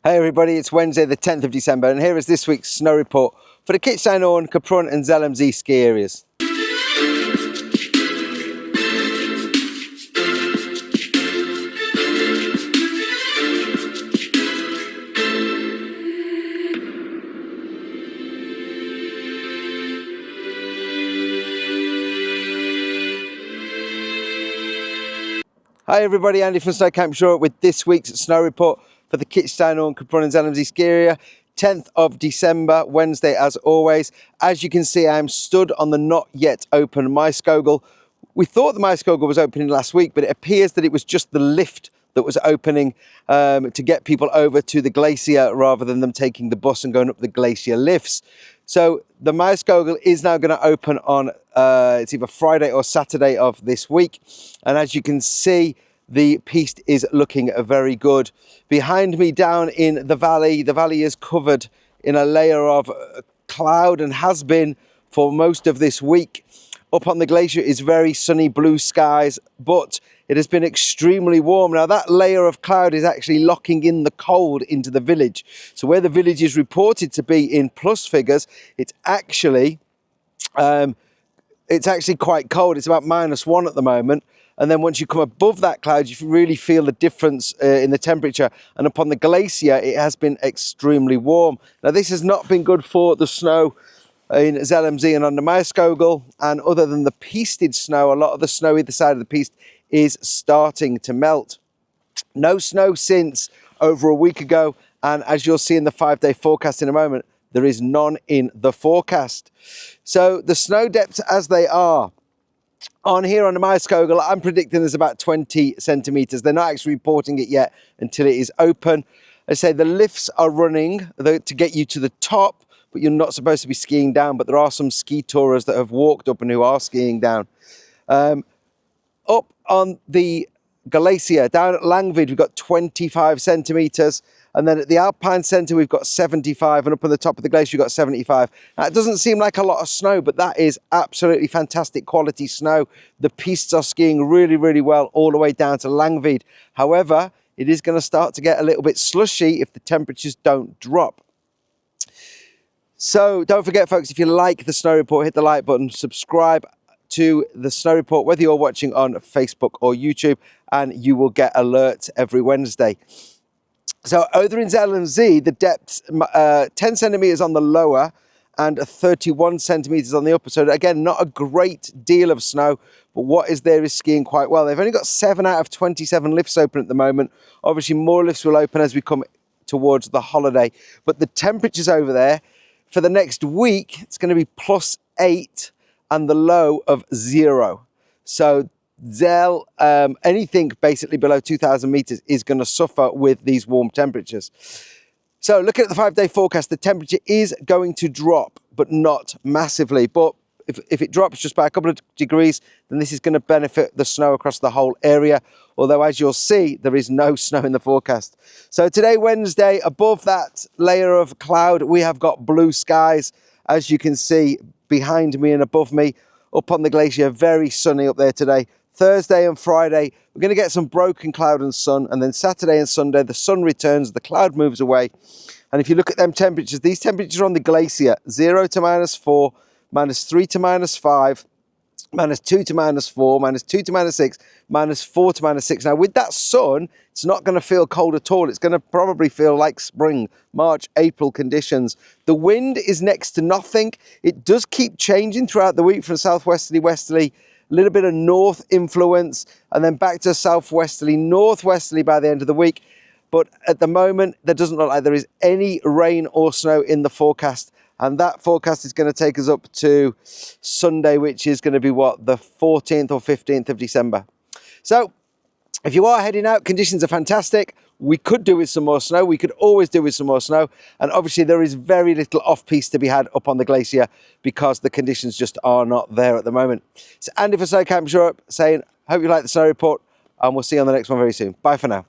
Hey everybody, it's Wednesday the 10th of December and here is this week's snow report for the Kaprun, Kaprun and Zell ski areas. Hi everybody, Andy from See-Kaprun with this week's snow report for the Kaprun, Kaprun and Zell ski area. 10th of December, Wednesday as always. As you can see, I'm stood on the not yet open Maeskogel. We thought the Maeskogel was opening last week, but it appears that it was just the lift that was opening to get people over to the glacier rather than them taking the bus and going up the glacier lifts. So the Maeskogel is now going to open on it's either Friday or Saturday of this week. And as you can see, the piste is looking very good. Behind me down in the valley is covered in a layer of cloud and has been for most of this week. Up on the glacier is very sunny blue skies, but it has been extremely warm. Now that layer of cloud is actually locking in the cold into the village. So where the village is reported to be in plus figures, it's actually quite cold. It's about -1 at the moment. And then once you come above that cloud, you really feel the difference in the temperature. And upon the glacier, it has been extremely warm. Now, this has not been good for the snow in Zell and on the Maeskogel. And other than the pisted snow, a lot of the snow either side of the piste is starting to melt. No snow since over a week ago. And as you'll see in the 5-day forecast in a moment, there is none in the forecast. So the snow depths as they are. On here on the Maeskogel, I'm predicting there's about 20 centimetres. They're not actually reporting it yet until it is open. I say the lifts are running to get you to the top, but you're not supposed to be skiing down. But there are some ski tourers that have walked up and who are skiing down. Up on the glacier, down at Langvid, we've got 25 centimetres. And then at the Alpine Centre, we've got 75. And up on the top of the glacier, we've got 75. Now, it doesn't seem like a lot of snow, but that is absolutely fantastic quality snow. The pistes are skiing really, really well all the way down to Langvid. However, it is going to start to get a little bit slushy if the temperatures don't drop. So don't forget, folks, if you like the snow report, hit the like button, subscribe to the snow report, whether you're watching on Facebook or YouTube, and you will get alerts every Wednesday. So over in Zell the depths 10 centimetres on the lower and 31 centimetres on the upper. So again, not a great deal of snow, but what is there is skiing quite well. They've only got 7 out of 27 lifts open at the moment. Obviously more lifts will open as we come towards the holiday. But the temperatures over there for the next week, it's going to be +8 and the low of 0. So Zell, anything basically below 2,000 metres is going to suffer with these warm temperatures. So looking at the 5-day forecast, the temperature is going to drop, but not massively. But if it drops just by a couple of degrees, then this is going to benefit the snow across the whole area. Although, as you'll see, there is no snow in the forecast. So today, Wednesday, above that layer of cloud, we have got blue skies. As you can see behind me and above me, up on the glacier, very sunny up there today. Thursday and Friday, we're going to get some broken cloud and sun, and then Saturday and Sunday, the sun returns, the cloud moves away. And if you look at them temperatures, these temperatures are on the glacier, 0 to -4, -3 to -5, -2 to -4, -2 to -6, -4 to -6. Now with that sun, it's not going to feel cold at all. It's going to probably feel like spring, March, April conditions. The wind is next to nothing. It does keep changing throughout the week from southwesterly, westerly, a little bit of north influence, and then back to southwesterly, northwesterly by the end of the week. But at the moment, there doesn't look like there is any rain or snow in the forecast. And that forecast is going to take us up to Sunday, which is going to be what, the 14th or 15th of December. So if you are heading out, conditions are fantastic. We could do with some more snow. We could always do with some more snow. And obviously there is very little off-piste to be had up on the glacier because the conditions just are not there at the moment. So Andy for See-Kaprun saying, hope you like the snow report, and we'll see you on the next one very soon. Bye for now.